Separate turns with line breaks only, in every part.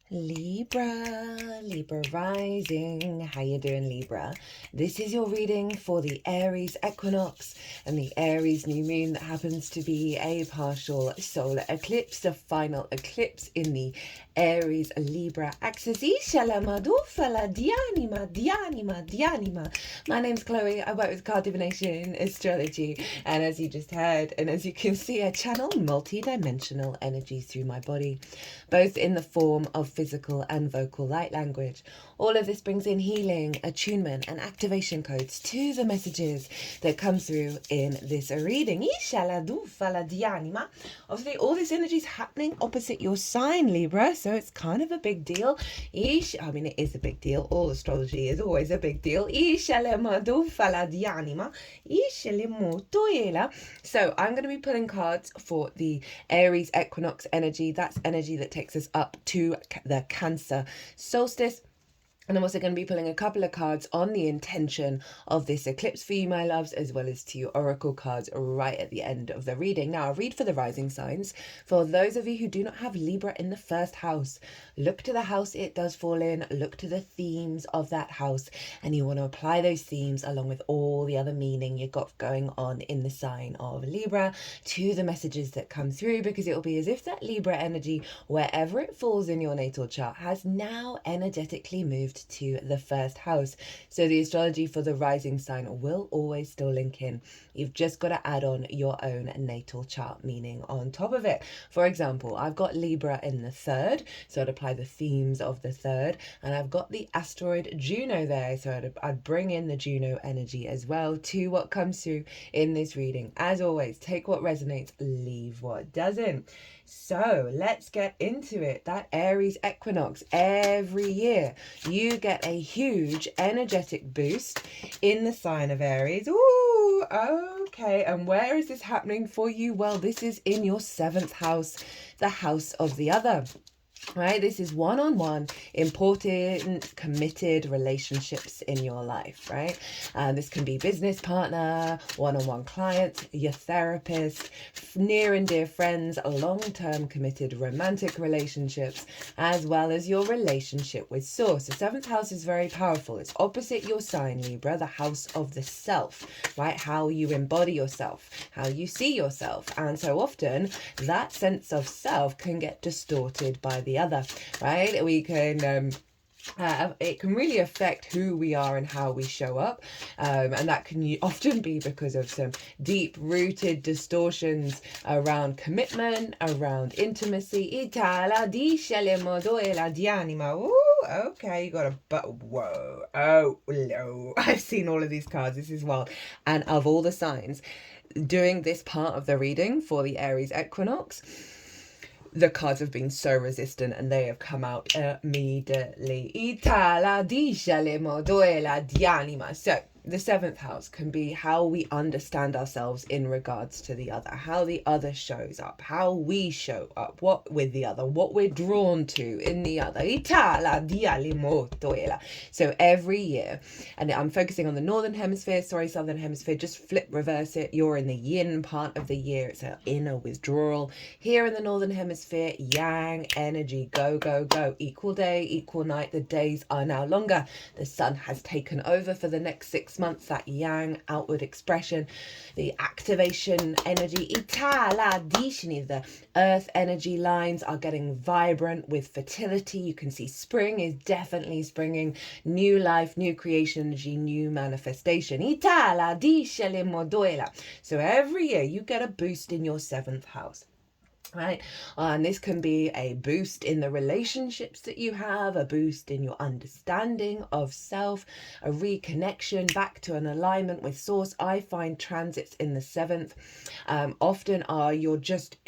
Libra rising. How you doing, Libra? This is your reading for the Aries equinox and the Aries new moon that happens to be a partial solar eclipse, the final eclipse in the Aries Libra axis. My name's Chloe. I work with card divination, astrology, and as you just heard, and as you can see, I channel multi-dimensional energies through my body, both in the form of physical and vocal light language. All of this brings in healing, attunement, and activation codes to the messages that come through in this reading. Obviously, all this energy is happening opposite your sign, Libra, so it's kind of a big deal. I mean, it is a big deal. All astrology is always a big deal. So I'm going to be pulling cards for the Aries equinox energy. That's energy that takes us up to the Cancer solstice. And I'm also going to be pulling a couple of cards on the intention of this eclipse for you, my loves, as well as 2 oracle cards right at the end of the reading. Now, I'll read for the rising signs. For those of you who do not have Libra in the first house, look to the house it does fall in, look to the themes of that house, and you want to apply those themes along with all the other meaning you've got going on in the sign of Libra to the messages that come through, because it will be as if that Libra energy, wherever it falls in your natal chart, has now energetically moved to the first house. So the astrology for the rising sign will always still link in. You've just got to add on your own natal chart meaning on top of it. For example, I've got Libra in the 3rd, so I'd apply the themes of the 3rd, and I've got the asteroid Juno there, so I'd bring in the Juno energy as well to what comes through in this reading. As always, take what resonates, leave what doesn't. So let's get into it. That Aries equinox, every year you get a huge energetic boost in the sign of Aries. Ooh, okay. And where is this happening for you? Well, this is in your 7th house, the house of the other. Right, this is one-on-one, important, committed relationships in your life, right? This can be business partner, one-on-one client, your therapist, near and dear friends, long-term committed romantic relationships, as well as your relationship with Source. The 7th house is very powerful. It's opposite your sign, Libra, the house of the self, right? How you embody yourself, how you see yourself. And so often that sense of self can get distorted by the other, right? We can it can really affect who we are and how we show up, and that can often be because of some deep-rooted distortions around commitment, around intimacy. Okay, you got whoa, oh no, I've seen all of these cards. This is wild. And of all the signs doing this part of the reading for the Aries equinox, the cards have been so resistant and they have come out immediately. So the 7th house can be how we understand ourselves in regards to the other, how the other shows up, how we show up, what with the other, what we're drawn to in the other. So every year, and I'm focusing on the northern hemisphere, southern hemisphere, just reverse it. You're in the yin part of the year. It's an inner withdrawal. Here in the northern hemisphere, yang energy, go, go, go. Equal day, equal night. The days are now longer. The sun has taken over for the next 6 months. That yang outward expression, the activation energy, the earth energy lines are getting vibrant with fertility. You can see spring is definitely springing, new life, new creation energy, new manifestation. So every year you get a boost in your 7th house. Right, and this can be a boost in the relationships that you have, a boost in your understanding of self, a reconnection back to an alignment with Source. I find transits in the 7th often are you're just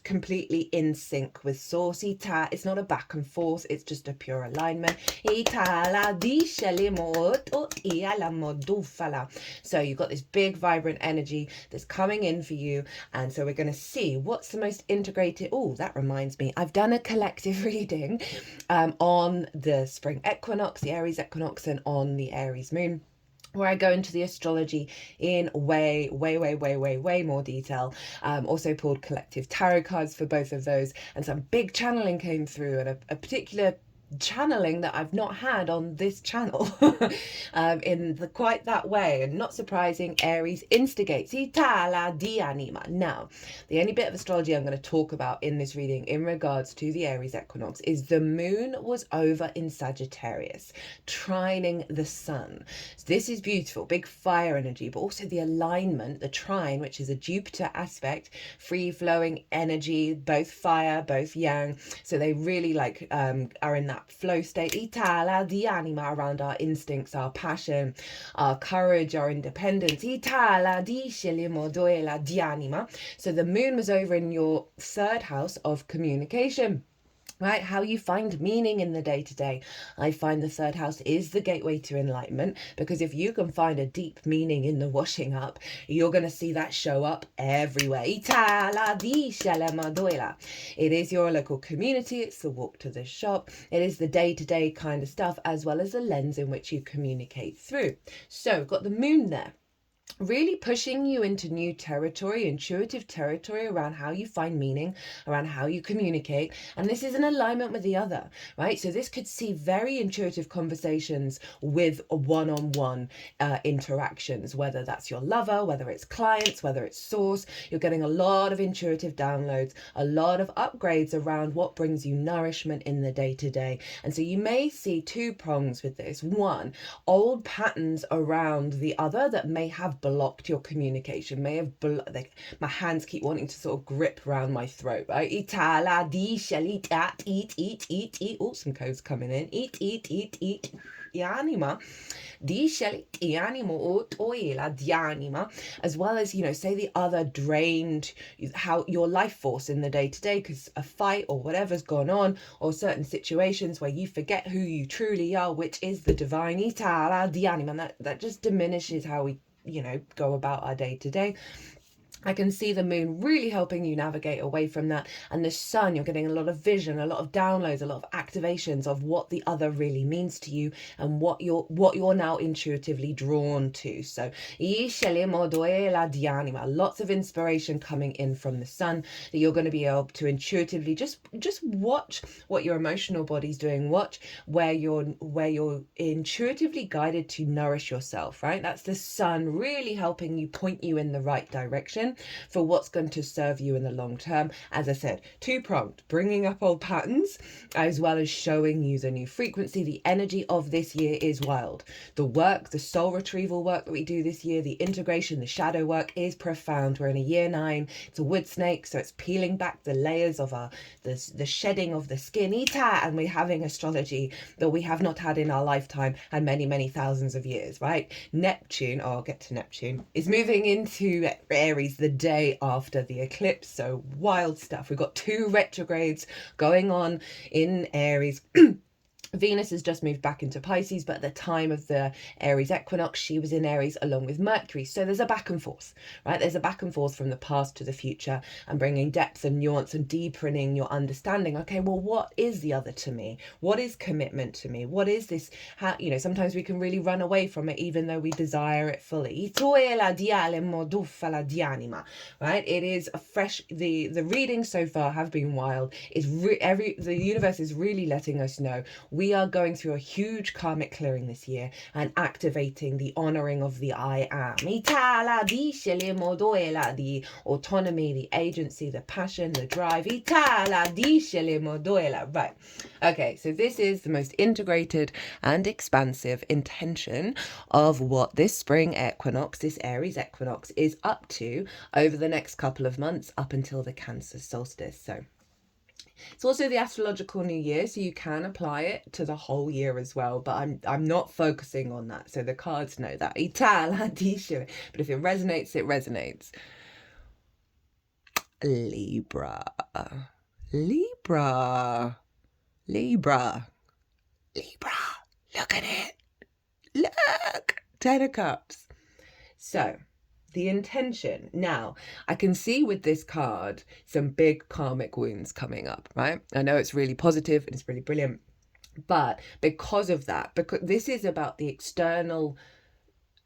completely in sync with Source. It's not a back and forth, it's just a pure alignment. So you've got this big vibrant energy that's coming in for you, and so we're going to see what's the most integrated. Oh, that reminds me, I've done a collective reading on the spring equinox, the Aries equinox, and on the Aries moon, where I go into the astrology in way more detail. Also pulled collective tarot cards for both of those, and some big channeling came through, and a particular channeling that I've not had on this channel in quite that way. And not surprising, Aries instigates Itala di anima. Now, the only bit of astrology I'm going to talk about in this reading in regards to the Aries equinox is the moon was over in Sagittarius, trining the sun. So this is beautiful, big fire energy, but also the alignment, the trine, which is a Jupiter aspect, free flowing energy, both fire, both yang. So they really like are in that flow state, Itala di anima, around our instincts, our passion, our courage, our independence. Itala di scelimodoela di anima. So the moon was over in your third house of communication. Right, how you find meaning in the day-to-day. I find the third house is the gateway to enlightenment, because if you can find a deep meaning in the washing up, you're going to see that show up everywhere. It is your local community, it's the walk to the shop, it is the day-to-day kind of stuff, as well as the lens in which you communicate through. So we've got the moon there, really pushing you into new territory, intuitive territory around how you find meaning, around how you communicate. And this is in alignment with the other, right? So this could see very intuitive conversations with one-on-one interactions, whether that's your lover, whether it's clients, whether it's source. You're getting a lot of intuitive downloads, a lot of upgrades around what brings you nourishment in the day-to-day. And so you may see two prongs with this. One, old patterns around the other that may have blocked your communication, may have my hands keep wanting to sort of grip around my throat, right? Itala di shall eat. Oh, some codes coming in. Eat. Anima. Di shall animo oila di anima, as well as, you know, say the other drained how your life force in the day-to-day because a fight or whatever's gone on, or certain situations where you forget who you truly are, which is the divine. Itala di anima, and that just diminishes how we, you know, go about our day-to-day. I can see the moon really helping you navigate away from that, and the sun, you're getting a lot of vision, a lot of downloads, a lot of activations of what the other really means to you and what you're now intuitively drawn to. So lots of inspiration coming in from the sun that you're going to be able to intuitively just watch what your emotional body's doing, watch where you're intuitively guided to nourish yourself, right? That's the sun really helping you, point you in the right direction for what's going to serve you in the long term. As I said, two-pronged, bringing up old patterns as well as showing you the new frequency. The energy of this year is wild. The work, the soul retrieval work that we do this year, the integration, the shadow work is profound. We're in a year 9. It's a wood snake, so it's peeling back the layers of the shedding of the skin, and we're having astrology that we have not had in our lifetime and many thousands of years, right? Neptune, I'll get to Neptune, is moving into Aries the day after the eclipse. So wild stuff. We've got 2 retrogrades going on in Aries. Venus has just moved back into Pisces, but at the time of the Aries equinox, she was in Aries along with Mercury. So there's a back and forth, right? There's a back and forth from the past to the future, and bringing depth and nuance and deepening your understanding. Okay, well, what is the other to me? What is commitment to me? What is this? How, you know, sometimes we can really run away from it, even though we desire it fully. Right? It is a fresh. The readings so far have been wild. The universe is really letting us know we are going through a huge karmic clearing this year and activating the honoring of the I am. The autonomy, the agency, the passion, the drive. Right. Okay, so this is the most integrated and expansive intention of what this spring equinox, this Aries equinox, is up to over the next couple of months up until the Cancer solstice. So it's also the astrological new year, so you can apply it to the whole year as well, but I'm not focusing on that, so the cards know that. But if it resonates, it resonates. Libra. Look at it. Look. 10 of Cups. So the intention. Now, I can see with this card some big karmic wounds coming up, right? I know it's really positive and it's really brilliant, but because of that, because this is about the external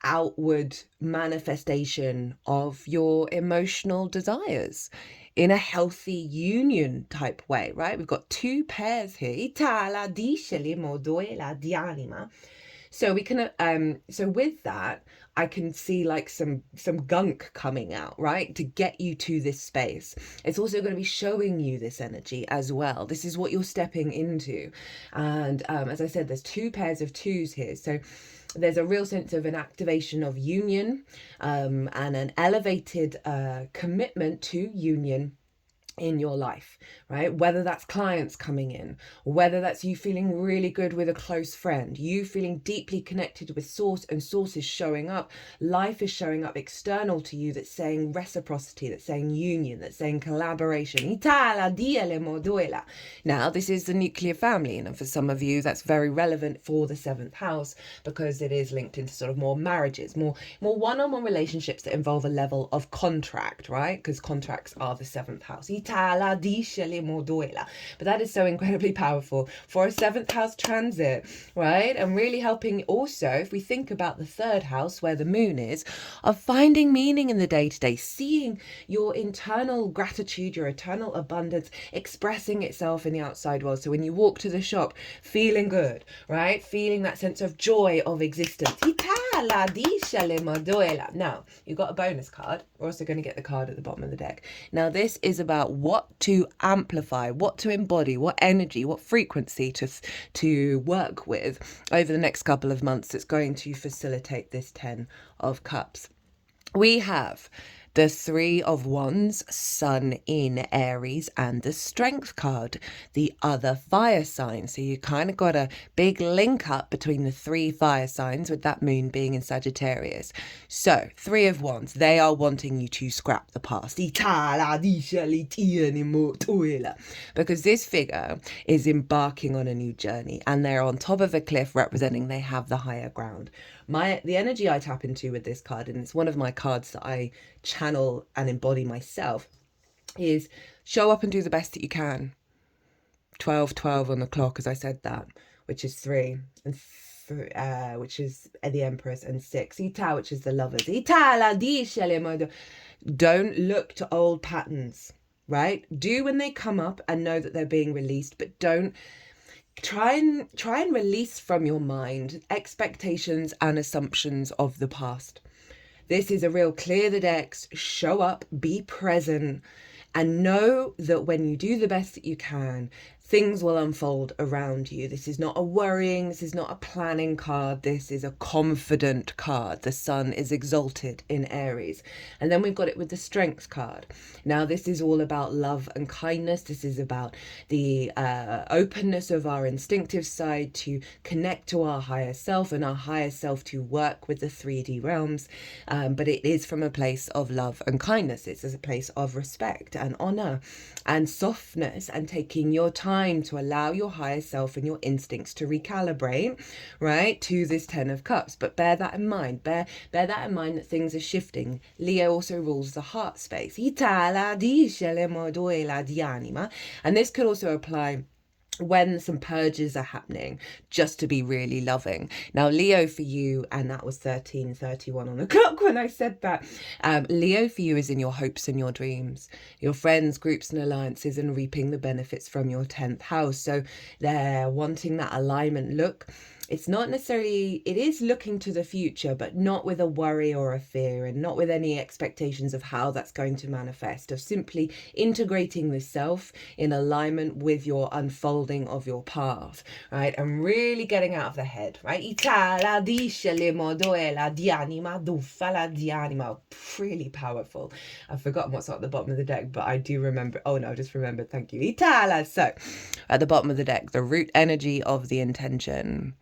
outward manifestation of your emotional desires in a healthy union type way, right? We've got two pairs here. Itala dice le moduela di anima. So we can so with that, I can see like some gunk coming out, right? To get you to this space. It's also going to be showing you this energy as well. This is what you're stepping into. And as I said, there's two pairs of twos here. So there's a real sense of an activation of union and an elevated commitment to union in your life, right? Whether that's clients coming in, whether that's you feeling really good with a close friend, you feeling deeply connected with source, and source is showing up, life is showing up external to you that's saying reciprocity, that's saying union, that's saying collaboration. Now, this is the nuclear family, and for some of you that's very relevant for the 7th house because it is linked into sort of more marriages, more one-on-one relationships that involve a level of contract, right? Because contracts are the 7th house. But that is so incredibly powerful for a 7th house transit, right? And really helping also, if we think about the 3rd house where the moon is, of finding meaning in the day-to-day, seeing your internal gratitude, your eternal abundance expressing itself in the outside world. So when you walk to the shop, feeling good, right? Feeling that sense of joy of existence. Now, you've got a bonus card. We're also going to get the card at the bottom of the deck. Now, this is about what to amplify, what to embody, what energy, what frequency to work with over the next couple of months that's going to facilitate this 10 of Cups. We have the 3 of Wands, Sun in Aries, and the Strength card, the other fire sign. So you kind of got a big link up between the 3 fire signs with that moon being in Sagittarius. So 3 of Wands, they are wanting you to scrap the past. Because this figure is embarking on a new journey and they're on top of a cliff representing they have the higher ground. The energy I tap into with this card, and it's one of my cards that I channel and embody myself, is show up and do the best that you can. 12 on the clock, as I said that, which is 3, and which is the Empress, and 6, Ita, which is the Lovers. Don't look to old patterns, right? Do when they come up and know that they're being released, but don't try and release from your mind expectations and assumptions of the past. This is a real clear the decks, show up, be present, and know that when you do the best that you can, things will unfold around you. This is not a worrying, this is not a planning card, this is a confident card. The sun is exalted in Aries. And then we've got it with the Strength card. Now this is all about love and kindness. This is about the openness of our instinctive side to connect to our higher self, and our higher self to work with the 3D realms. But it is from a place of love and kindness. It's as a place of respect and honor and softness, and taking your time to allow your higher self and your instincts to recalibrate, right, to this 10 of Cups. But bear that in mind. Bear that in mind that things are shifting. Leo also rules the heart space. And this could also apply when some purges are happening, just to be really loving. Now, Leo for you, and that was 13:31 on the clock when I said that. Leo for you is in your hopes and your dreams, your friends, groups and alliances, and reaping the benefits from your 10th house. So they're wanting that alignment look. It's not necessarily, it is looking to the future, but not with a worry or a fear, and not with any expectations of how that's going to manifest, of simply integrating the self in alignment with your unfolding of your path, right? And really getting out of the head, right? Really powerful. I've forgotten what's at the bottom of the deck, but I do remember. Oh no, I just remembered. Thank you. So at the bottom of the deck, the root energy of the intention.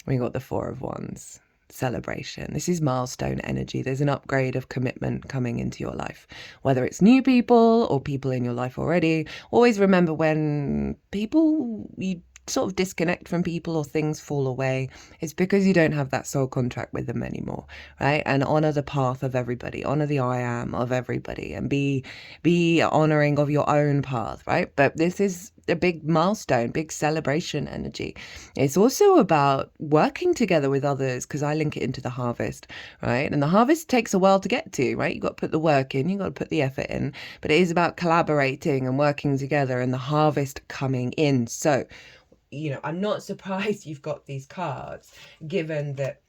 We got the 4 of Wands, celebration. This is milestone energy. There's an upgrade of commitment coming into your life, whether it's new people or people in your life already. Always remember when people, you sort of disconnect from people or things fall away, it's because you don't have that soul contract with them anymore, right? And honor the path of everybody, honor the I am of everybody, and be honoring of your own path, right? But this is a big milestone, big celebration energy. It's also about working together with others, because I link it into the harvest, right? And the harvest takes a while to get to, right? You've got to put the work in, you've got to put the effort in, but it is about collaborating and working together and the harvest coming in. So, you know, I'm not surprised you've got these cards, given that,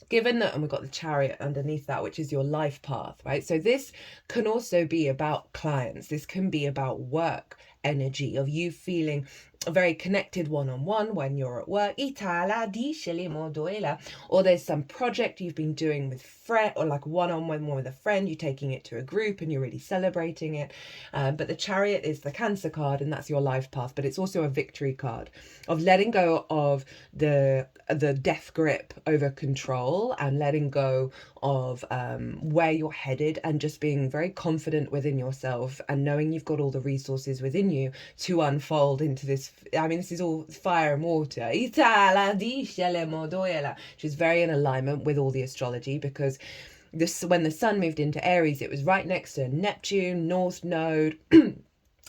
and we've got the Chariot underneath that, which is your life path, right? So this can also be about clients. This can be about work energy, of you feeling very connected one-on-one when you're at work, or there's some project you've been doing with friend, or like one-on-one with a friend, you're taking it to a group and you're really celebrating it. But the Chariot is the Cancer card, and that's your life path, but it's also a victory card of letting go of the death grip over control, and letting go of where you're headed, and just being very confident within yourself and knowing you've got all the resources within you to unfold into this. I mean, this is all fire and water, which is very in alignment with all the astrology, because this, when the sun moved into Aries, it was right next to Neptune, North Node,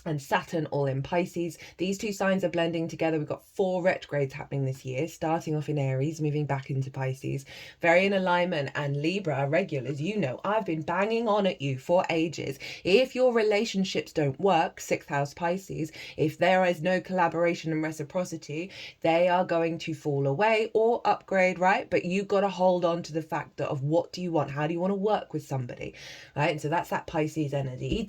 and Saturn, all in Pisces. These two signs are blending together. We've got 4 retrogrades happening this year, starting off in Aries, moving back into Pisces. Very in alignment. And Libra, regulars, you know, I've been banging on at you for ages. If your relationships don't work, 6th house Pisces, if there is no collaboration and reciprocity, they are going to fall away or upgrade, right? But you've got to hold on to the fact that of what do you want? How do you want to work with somebody, right? And so that's that Pisces energy.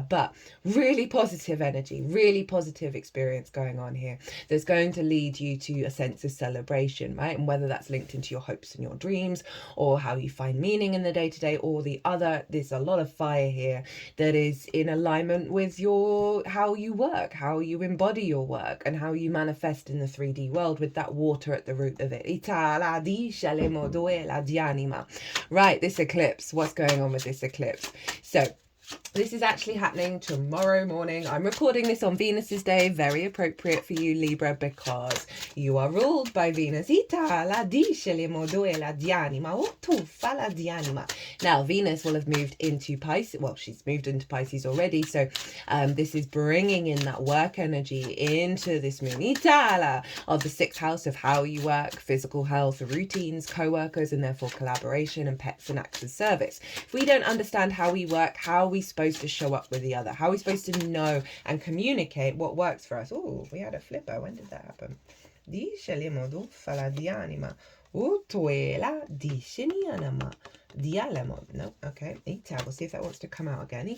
But really positive energy, really positive experience going on here. That's going to lead you to a sense of celebration, right? And whether that's linked into your hopes and your dreams, or how you find meaning in the day-to-day, or the other, there's a lot of fire here that is in alignment with your, how you work, how you embody your work, and how you manifest in the 3D world, with that water at the root of it. Right, this eclipse, what's going on with this eclipse? So this is actually happening tomorrow morning. I'm recording this on Venus's day, very appropriate for you, Libra, because you are ruled by Venus. Now, Venus will have moved into Pisces. Well, she's moved into Pisces already. So this is bringing in that work energy into this moon, of the 6th house of how you work, physical health, routines, co-workers, and therefore collaboration, and pets and acts of service. If we don't understand how we work, how are we supposed to show up with the other? How are we supposed to know and communicate what works for us? Oh, we had a flipper. When did that happen? No, okay. We'll see if that wants to come out again.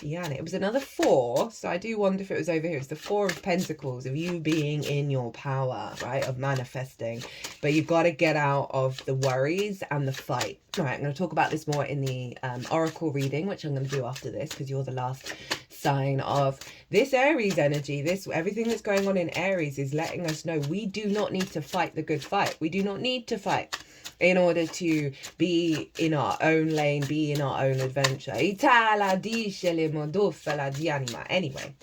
Yeah, and it was another 4, so I do wonder if it was over here. It's the 4 of Pentacles, of you being in your power, right, of manifesting. But you've got to get out of the worries and the fight. All right, I'm going to talk about this more in the oracle reading, which I'm going to do after this, because you're the last sign of this Aries energy. This, everything that's going on in Aries is letting us know we do not need to fight the good fight. We do not need to fight in order to be in our own lane, be in our own adventure. Anyway,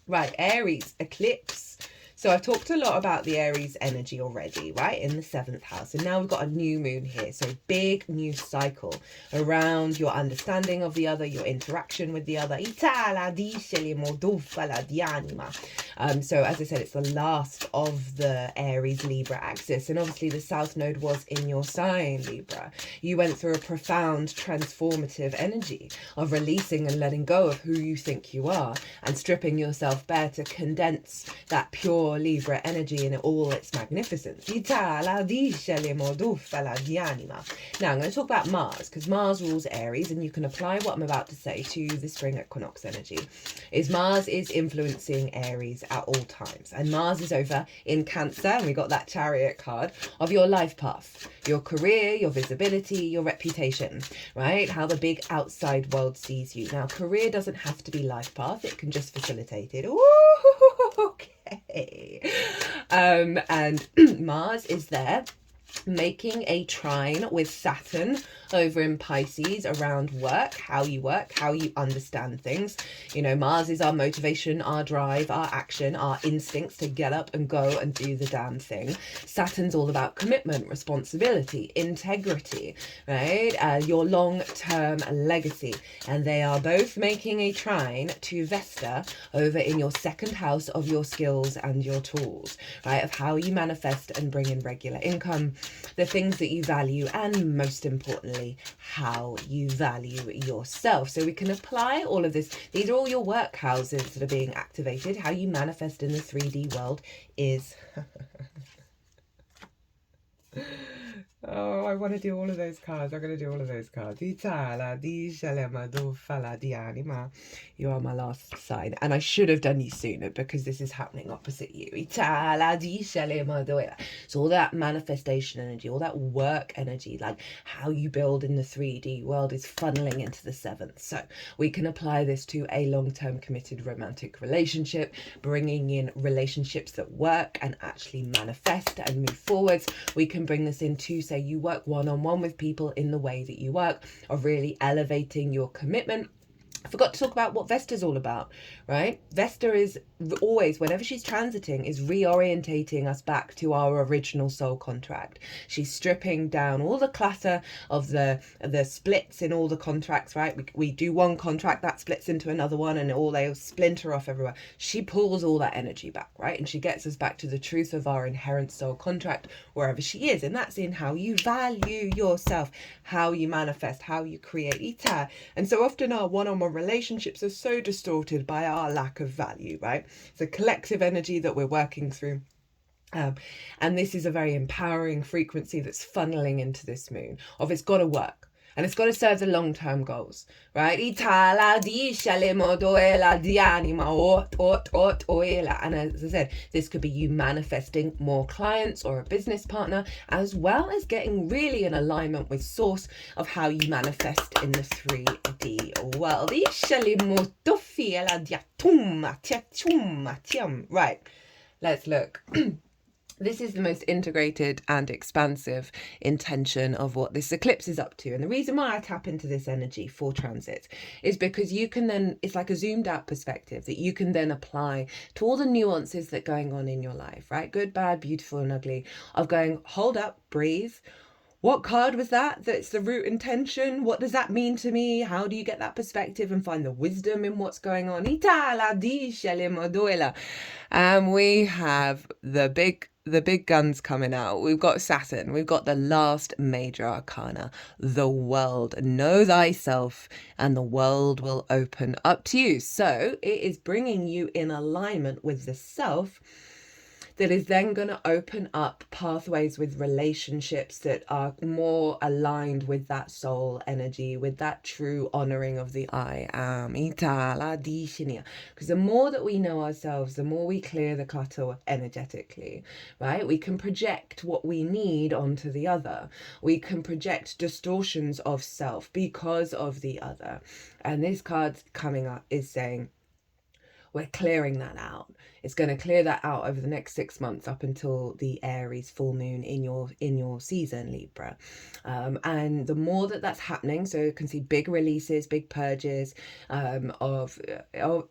right, Aries, eclipse. So I've talked a lot about the Aries energy already, right, in the 7th house. And now we've got a new moon here. So big new cycle around your understanding of the other, your interaction with the other. So as I said, it's the last of the Aries Libra axis. And obviously the South Node was in your sign, Libra. You went through a profound transformative energy of releasing and letting go of who you think you are, and stripping yourself bare to condense that pure Libra energy in all its magnificence. Now I'm going to talk about Mars, because Mars rules Aries, and you can apply what I'm about to say to the spring equinox energy. Is Mars is influencing Aries at all times, and Mars is over in Cancer, and we got that Chariot card of your life path, your career, your visibility, your reputation, right? How the big outside world sees you. Now, career doesn't have to be life path, it can just facilitate it. Ooh, okay. And Mars is there making a trine with Saturn over in Pisces around work, how you understand things. You know, Mars is our motivation, our drive, our action, our instincts to get up and go and do the damn thing. Saturn's all about commitment, responsibility, integrity, right? Your long-term legacy. And they are both making a trine to Vesta over in your second house of your skills and your tools, right? Of how you manifest and bring in regular income, the things that you value, and most importantly, how you value yourself. So we can apply all of this. These are all your work houses that are being activated. How you manifest in the 3D world is... Oh, I want to do all of those cards. I'm going to do all of those cards. You are my last sign. And I should have done you sooner because this is happening opposite you. So all that manifestation energy, all that work energy, like how you build in the 3D world, is funneling into the 7th. So we can apply this to a long-term committed romantic relationship, bringing in relationships that work and actually manifest and move forwards. We can bring this into, say, you work one-on-one with people in the way that you work, of really elevating your commitment. I forgot to talk about what Vesta's all about, right? Vesta is always, whenever she's transiting, is reorientating us back to our original soul contract. She's stripping down all the clutter of the splits in all the contracts, right? We do one contract, that splits into another one, and all they splinter off everywhere. She pulls all that energy back, right? And she gets us back to the truth of our inherent soul contract, wherever she is. And that's in how you value yourself, how you manifest, how you create. And so often our one-on-one relationships are so distorted by our lack of value, right? It's a collective energy that we're working through. And this is a very empowering frequency that's funneling into this moon of it's got to work. And it's got to serve the long-term goals, right? And as I said, this could be you manifesting more clients or a business partner, as well as getting really in alignment with source of how you manifest in the 3D world. Right, let's look. This is the most integrated and expansive intention of what this eclipse is up to. And the reason why I tap into this energy for transits is because you can then, it's like a zoomed out perspective that you can then apply to all the nuances that are going on in your life, right? Good, bad, beautiful and ugly, of going, hold up, breathe. What card was that? That's the root intention. What does that mean to me? How do you get that perspective and find the wisdom in what's going on? And we have the big guns coming out. We've got Saturn. We've got the last major arcana, the world. Know thyself and the world will open up to you. So it is bringing you in alignment with the self that is then going to open up pathways with relationships that are more aligned with that soul energy, with that true honoring of the I am. Because the more that we know ourselves, the more we clear the clutter energetically, right? We can project what we need onto the other. We can project distortions of self because of the other. And this card coming up is saying, we're clearing that out. It's going to clear that out over the next 6 months up until the Aries full moon in your season, Libra. And the more that that's happening, so you can see big releases, big purges of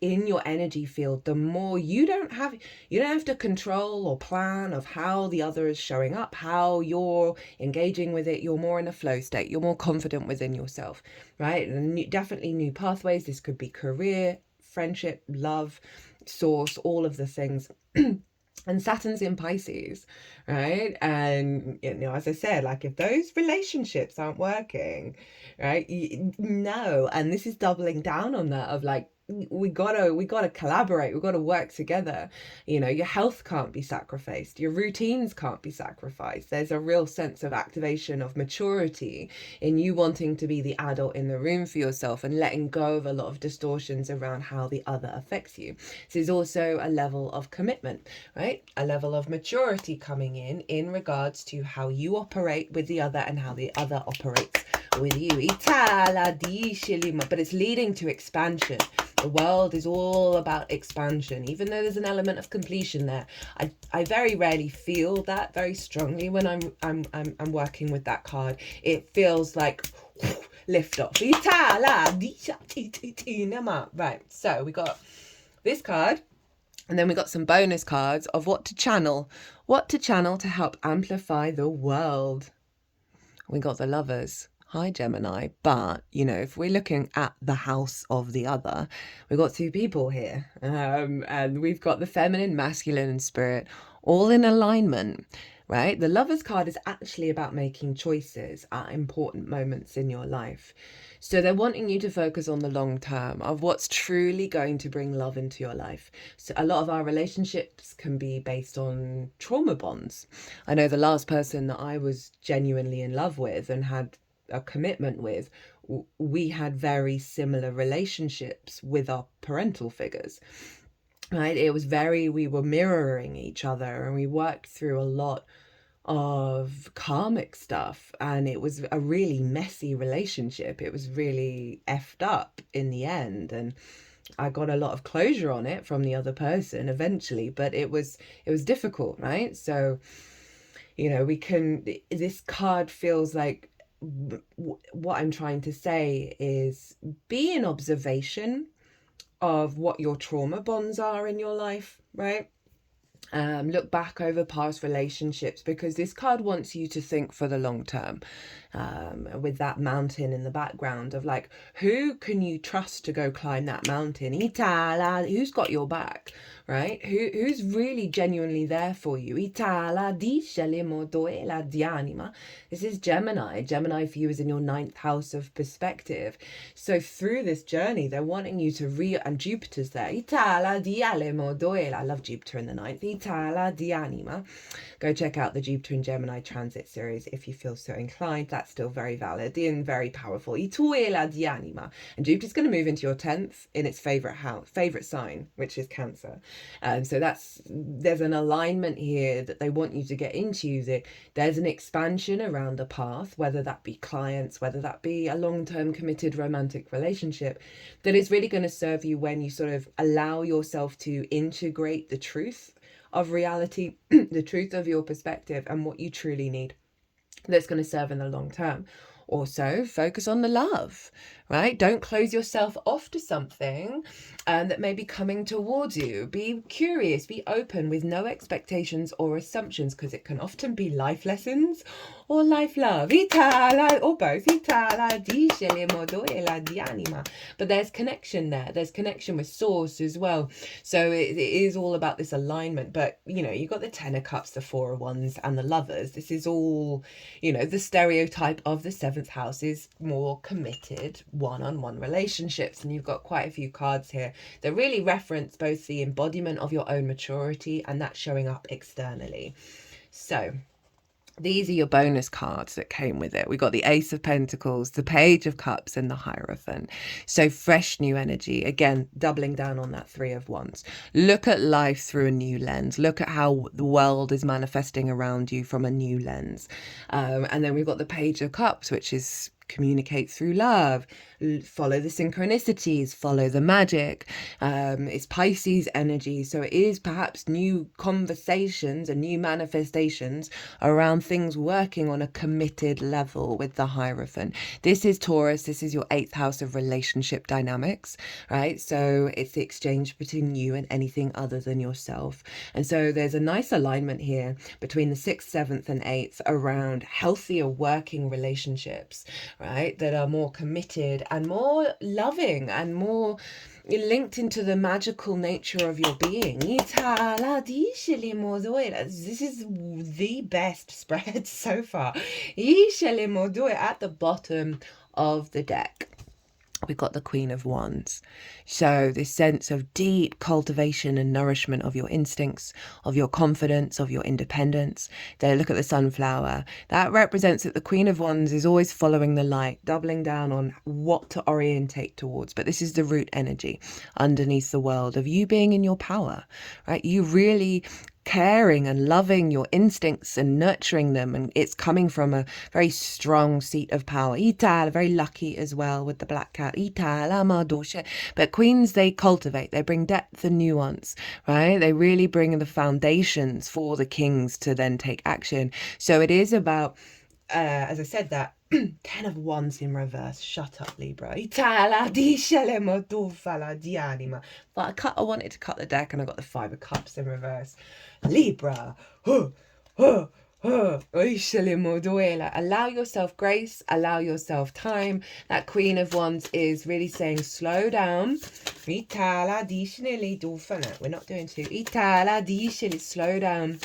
in your energy field, the more you don't have to control or plan of how the other is showing up, how you're engaging with it. You're more in a flow state. You're more confident within yourself, right? And definitely new pathways. This could be career, friendship, love, source, all of the things. And Saturn's in Pisces, right? And, you know, as I said, like if those relationships aren't working, right? No. And this is doubling down on that of like, we gotta collaborate. We gotta work together. You know, your health can't be sacrificed. Your routines can't be sacrificed. There's a real sense of activation of maturity in you wanting to be the adult in the room for yourself and letting go of a lot of distortions around how the other affects you. This is also a level of commitment, right? A level of maturity coming in regards to how you operate with the other and how the other operates with you. But it's leading to expansion. The world is all about expansion, even though there's an element of completion there. I very rarely feel that very strongly when I'm working with that card. It feels like lift off. Right, so we got this card, and then we got some bonus cards of what to channel to help amplify the world. We got the Lovers. Hi, Gemini. But, you know, if we're looking at the house of the other, we've got two people here. And we've got the feminine, masculine, and spirit all in alignment, right? The Lovers card is actually about making choices at important moments in your life. So they're wanting you to focus on the long term of what's truly going to bring love into your life. So a lot of our relationships can be based on trauma bonds. I know the last person that I was genuinely in love with and had a commitment with, we had very similar relationships with our parental figures. Right? It was we were mirroring each other, and we worked through a lot of karmic stuff, and it was a really messy relationship. It was really effed up in the end, and I got a lot of closure on it from the other person eventually, but it was difficult, right? So, you know, this card feels like what I'm trying to say is be in observation of what your trauma bonds are in your life, right? Look back over past relationships, because this card wants you to think for the long term, with that mountain in the background of like, who can you trust to go climb that mountain? Who's got your back, right? Who's really genuinely there for you? This is Gemini. Gemini for you is in your 9th house of perspective. So through this journey, they're wanting you to and Jupiter's there. I love Jupiter in the 9th. Go check out the Jupiter and Gemini transit series if you feel so inclined. That's still very valid and very powerful. And Jupiter's going to move into your 10th in its favorite sign, which is Cancer. So there's an alignment here that they want you to get into. There's an expansion around a path, whether that be clients, whether that be a long-term committed romantic relationship, that is really going to serve you when you sort of allow yourself to integrate the truth of reality, the truth of your perspective and what you truly need, that's going to serve in the long term. Also, focus on the love, right? Don't close yourself off to something that may be coming towards you. Be curious, be open with no expectations or assumptions, because it can often be life lessons or life love, or both. But there's connection there. There's connection with source as well. So it is all about this alignment. But, you know, you've got the 10 of cups, the 4 of wands, and the Lovers. This is all, you know, the stereotype of the 7th house is more committed one-on-one relationships. And you've got quite a few cards here that really reference both the embodiment of your own maturity and that showing up externally. So these are your bonus cards that came with it. We got the Ace of Pentacles, the Page of Cups, and the Hierophant. So fresh new energy. Again, doubling down on that 3 of Wands. Look at life through a new lens. Look at how the world is manifesting around you from a new lens. And then we've got the Page of Cups, which is communicate through love, follow the synchronicities, follow the magic. It's Pisces energy, so it is perhaps new conversations and new manifestations around things working on a committed level with the Hierophant. This is Taurus. This is your 8th house of relationship dynamics, right? So it's the exchange between you and anything other than yourself. And so there's a nice alignment here between the 6th, 7th and 8th around healthier working relationships, right, that are more committed and more loving and more linked into the magical nature of your being. This is the best spread so far. At the bottom of the deck, we've got the Queen of Wands. So this sense of deep cultivation and nourishment of your instincts, of your confidence, of your independence. Then look at the sunflower. That represents that the Queen of Wands is always following the light, doubling down on what to orientate towards. But this is the root energy underneath the world of you being in your power, right? You really caring and loving your instincts and nurturing them, and it's coming from a very strong seat of power. Ital, very lucky as well with the black cat. Ital, amadoshe. But queens, they cultivate, they bring depth and nuance, right? They really bring the foundations for the kings to then take action. So it is about, as I said, that 10 of Wands in reverse. Shut up, Libra. Itala di scelemo tu fala di anima. But I wanted to cut the deck and I got the 5 of Cups in reverse. Libra. Allow yourself grace, allow yourself time. That Queen of Wands is really saying slow down. We're not doing two. Slow down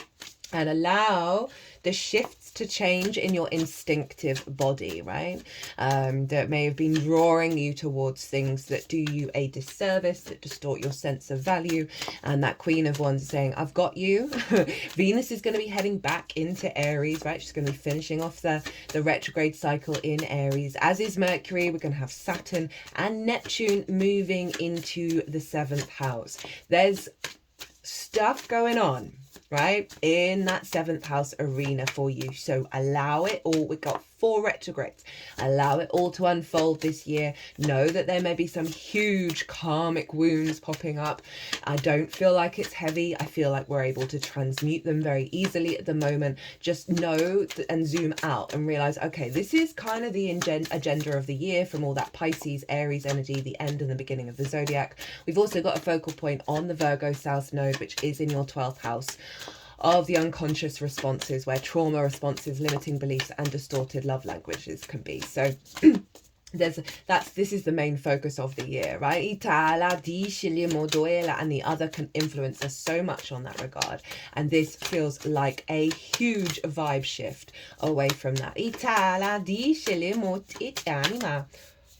and allow the shifts to change in your instinctive body, right? That may have been drawing you towards things that do you a disservice, that distort your sense of value. And that Queen of Wands is saying, I've got you. Venus is going to be heading back into Aries, right? She's going to be finishing off the retrograde cycle in Aries, as is Mercury. We're going to have Saturn and Neptune moving into the 7th house. There's stuff going on, right, in that 7th house arena for you. So allow it all. We've got 4 retrogrades. Allow it all to unfold this year. Know that there may be some huge karmic wounds popping up. I don't feel like it's heavy. I feel like we're able to transmute them very easily at the moment. Just know and zoom out and realize, okay, this is kind of the agenda of the year, from all that Pisces, Aries energy, the end and the beginning of the zodiac. We've also got a focal point on the Virgo South Node, which is in your 12th house of the unconscious responses, where trauma responses, limiting beliefs and distorted love languages can be. So this is the main focus of the year, right? And the other can influence us so much on that regard, and this feels like a huge vibe shift away from that.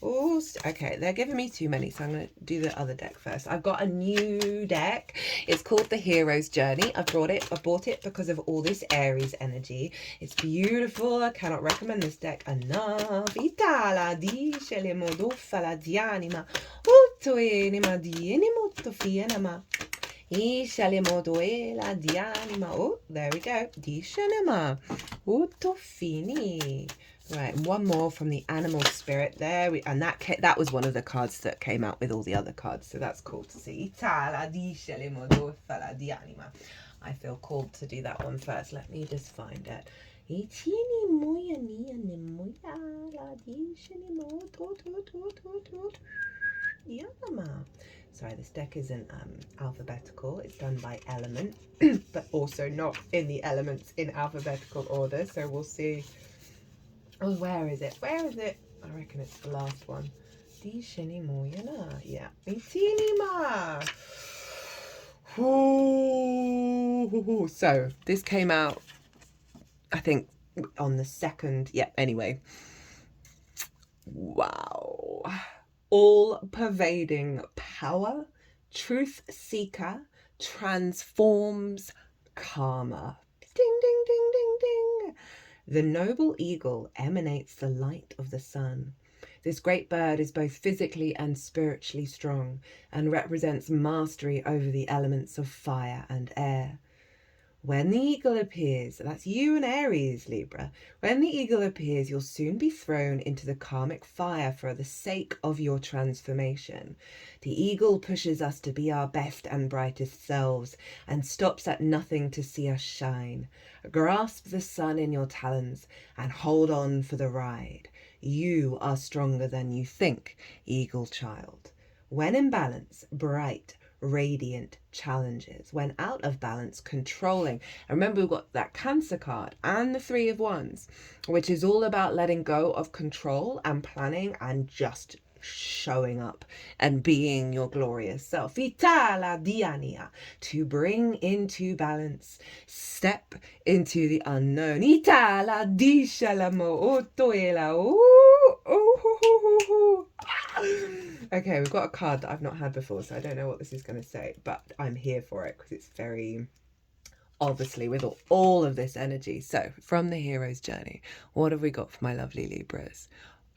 Oh, okay, they're giving me too many, so I'm going to do the other deck first. I've got a new deck. It's called The Hero's Journey. I bought it because of all this Aries energy. It's beautiful. I cannot recommend this deck enough. Itala di scele modo fala di anima. Utto enima di enimoto fienama. Ishale modoela di anima. Oh, there we go. Di scenema. Utto fini. Right, and one more from the animal spirit there, and that was one of the cards that came out with all the other cards, so that's cool to see. I feel called to do that one first. Let me just find it. Sorry, this deck isn't alphabetical. It's done by element, but also not in the elements in alphabetical order, so we'll see. Oh, where is it? Where is it? I reckon it's the last one. Yeah. So this came out, I think, on the 2nd. Yeah, anyway. Wow. All-pervading power, truth seeker, transforms karma. Ding, ding, ding, ding, ding. The noble eagle emanates the light of the sun. This great bird is both physically and spiritually strong and represents mastery over the elements of fire and air. When the eagle appears, that's you and Aries, Libra. When the eagle appears, you'll soon be thrown into the karmic fire for the sake of your transformation. The eagle pushes us to be our best and brightest selves and stops at nothing to see us shine. Grasp the sun in your talons and hold on for the ride. You are stronger than you think, eagle child. When in balance, bright, radiant challenges. When out of balance, controlling. And remember, we've got that Cancer card and the 3 of Wands, which is all about letting go of control and planning and just showing up and being your glorious self. Itala diania, to bring into balance, step into the unknown. Itala di shalamo otoela. Okay, we've got a card that I've not had before, so I don't know what this is going to say, but I'm here for it because it's very obviously with all of this energy. So from the hero's journey, what have we got for my lovely Libras?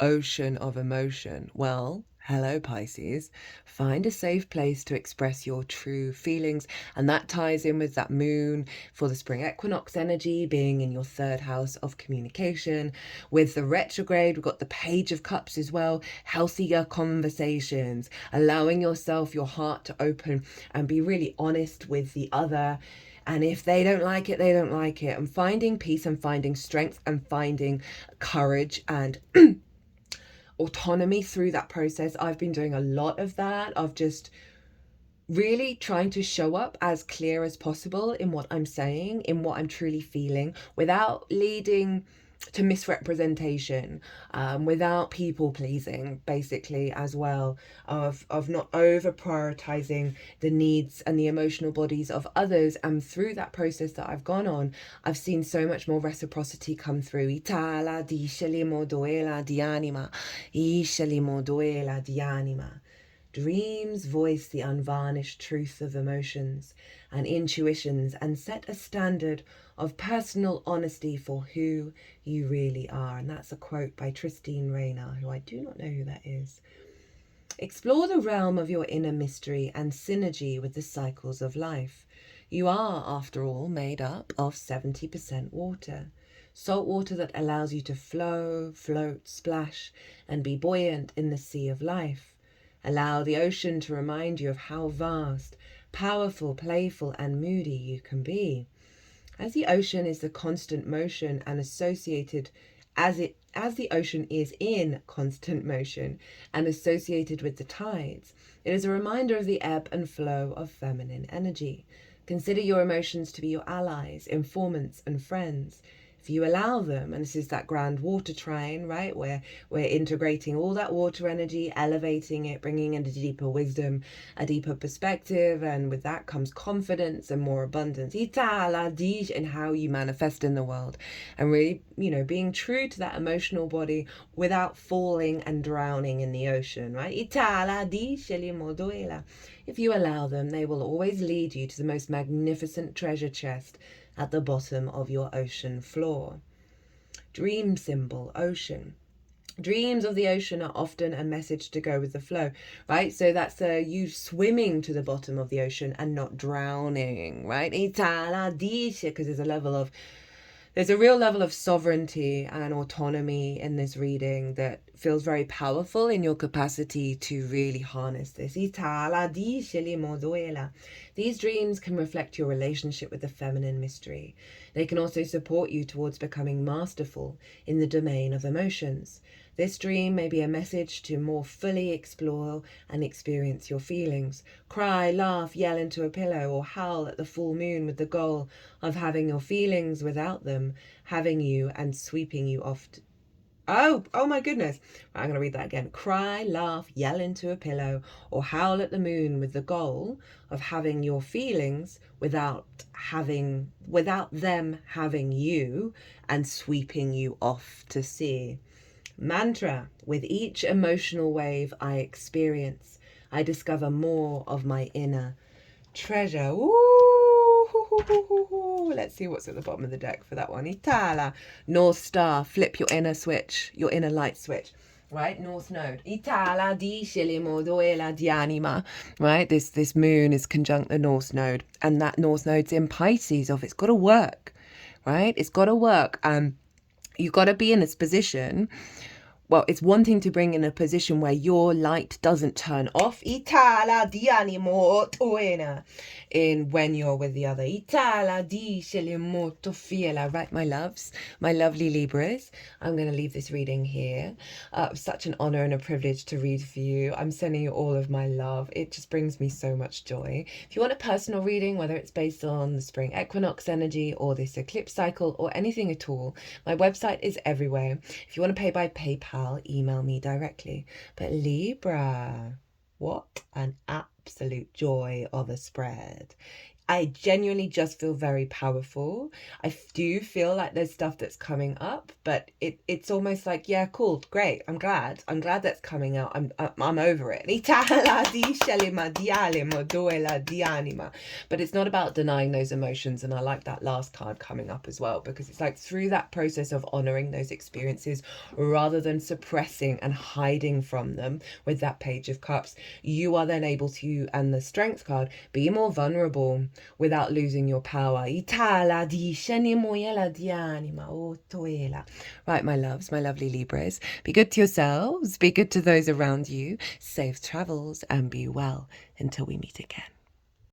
Ocean of emotion. Well, Hello, Pisces. Find a safe place to express your true feelings. And that ties in with that moon for the spring equinox energy being in your third house of communication. With the retrograde, we've got the Page of Cups as well. Healthier conversations, allowing yourself, your heart to open and be really honest with the other. And if they don't like it, they don't like it. And finding peace and finding strength and finding courage and autonomy through that process. I've been doing a lot of that, of just really trying to show up as clear as possible in what I'm saying, in what I'm truly feeling, without leading to misrepresentation, without people pleasing, basically, as well, of not over prioritizing the needs and the emotional bodies of others. And through that process that I've gone on, I've seen so much more reciprocity come through. Itala di scelimo duela di anima, scelimo duela di anima. Dreams voice the unvarnished truth of emotions and intuitions and set a standard of personal honesty for who you really are. And that's a quote by Tristine Rayner, who I do not know who that is. Explore the realm of your inner mystery and synergy with the cycles of life. You are, after all, made up of 70% water. Salt water that allows you to flow, float, splash, and be buoyant in the sea of life. Allow the ocean to remind you of how vast, powerful, playful, and moody you can be. As the ocean is the constant motion and associated, as the ocean is in constant motion and associated with the tides, it is a reminder of the ebb and flow of feminine energy. Consider your emotions to be your allies, informants, and friends. If you allow them, and this is that grand water trine, right, where we're integrating all that water energy, elevating it, bringing in a deeper wisdom, a deeper perspective, and with that comes confidence and more abundance. In how you manifest in the world, and really, being true to that emotional body without falling and drowning in the ocean, right? If you allow them, they will always lead you to the most magnificent treasure chest at the bottom of your ocean floor. Dream symbol, ocean. Dreams of the ocean are often a message to go with the flow, right? So that's you swimming to the bottom of the ocean and not drowning, right? Because there's a real level of sovereignty and autonomy in this reading that feels very powerful in your capacity to really harness this. These dreams can reflect your relationship with the feminine mystery. They can also support you towards becoming masterful in the domain of emotions. This dream may be a message to more fully explore and experience your feelings. Cry, laugh, yell into a pillow, or howl at the full moon with the goal of having your feelings without them, having you and sweeping you off. Oh my goodness. I'm going to read that again. Cry, laugh, yell into a pillow, or howl at the moon with the goal of having your feelings without them having you and sweeping you off to sea. Mantra: with each emotional wave I experience, I discover more of my inner treasure. Ooh, let's see what's at the bottom of the deck for that one. Itala, North Star, flip your inner switch, your inner light switch. Right, North Node. Itala di scelimo duela di anima. Right, this moon is conjunct the North Node, and that North Node's in Pisces. It's got to work, right? It's got to work. You've got to be in this position. Well, it's wanting to bring in a position where your light doesn't turn off. Itala di animo toena. In when you're with the other. Itala di scelimoto fiela. Right, my loves, my lovely Libras. I'm going to leave this reading here. Such an honor and a privilege to read for you. I'm sending you all of my love. It just brings me so much joy. If you want a personal reading, whether it's based on the spring equinox energy or this eclipse cycle or anything at all, my website is everywhere. If you want to pay by PayPal, email me directly. But Libra, what an absolute joy of a spread. I genuinely just feel very powerful. I do feel like there's stuff that's coming up, but it's almost like, yeah, cool, great. I'm glad that's coming out. I'm over it. But it's not about denying those emotions, and I like that last card coming up as well, because it's like through that process of honoring those experiences rather than suppressing and hiding from them with that Page of Cups, you are then able to, and the Strength card, be more vulnerable without losing your power. Right, my loves, my lovely Libras, be good to yourselves, be good to those around you, safe travels, and be well until we meet again.